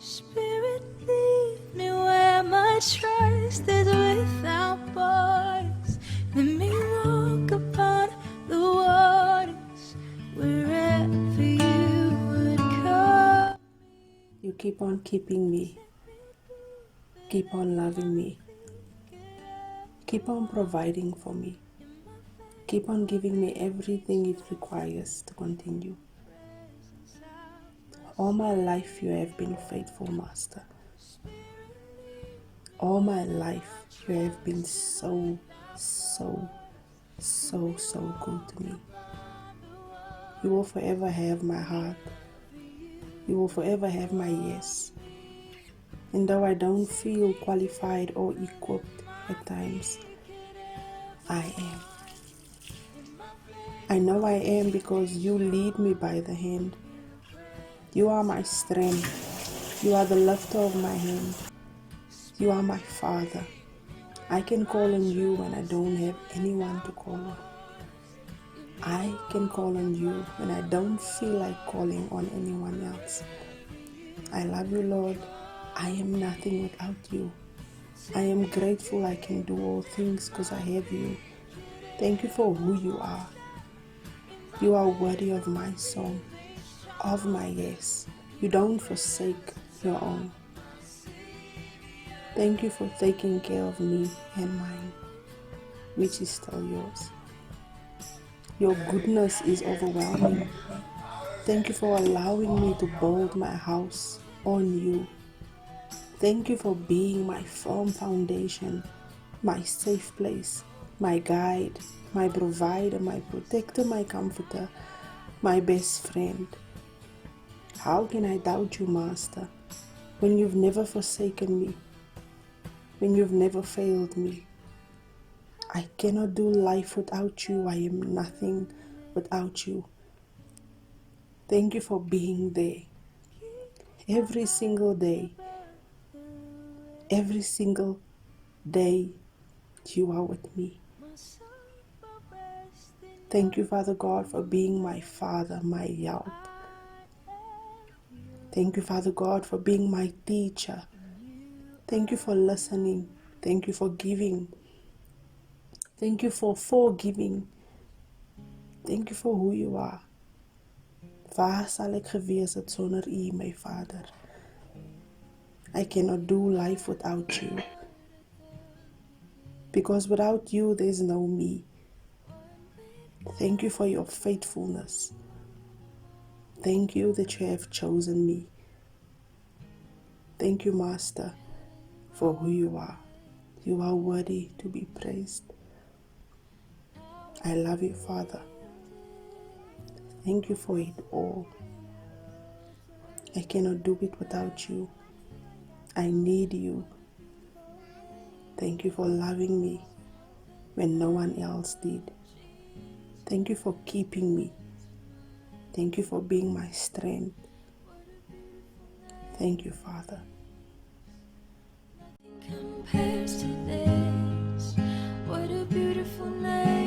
Spirit, lead me where my trust is without borders. Let me walk upon the waters wherever you would call. You keep on keeping me. Keep on loving me. Keep on providing for me. Keep on giving me everything it requires to continue. All my life you have been faithful, Master. All my life you have been so good to me. You will forever have my heart. You will forever have my yes. And though I don't feel qualified or equipped at times, I am. I know I am because you lead me by the hand. You are my strength. You are the lifter of my hand. You are my Father. I can call on you when I don't have anyone to call on. I can call on you when I don't feel like calling on anyone else. I love you, Lord. I am nothing without you. I am grateful I can do all things because I have you. Thank you for who you are. You are worthy of my song, of my yes. You don't forsake your own. Thank you for taking care of me and mine, which is still yours. Your goodness is overwhelming. Thank you for allowing me to build my house on you. Thank you for being my firm foundation, my safe place, my guide, my provider, my protector, my comforter, my best friend. How can I doubt you, Master, when you've never forsaken me, when you've never failed me? I cannot do life without you. I am nothing without you. Thank you for being there every single day. Every single day you are with me. Thank you, Father God, for being my Father, my help. Thank you, Father God, for being my teacher. Thank you for listening. Thank you for giving. Thank you for forgiving. Thank you for who you are. Waar sal ek gewees het sonder U, my Vader? I cannot do life without you. Because without you, there is no me. Thank you for your faithfulness. Thank you that you have chosen me. Thank you, Master, for who you are. You are worthy to be praised. I love you, Father. Thank you for it all. I cannot do it without you. I need you. Thank you for loving me when no one else did. Thank you for keeping me. Thank you for being my strength. Thank you, Father. Compares to this, what a beautiful name.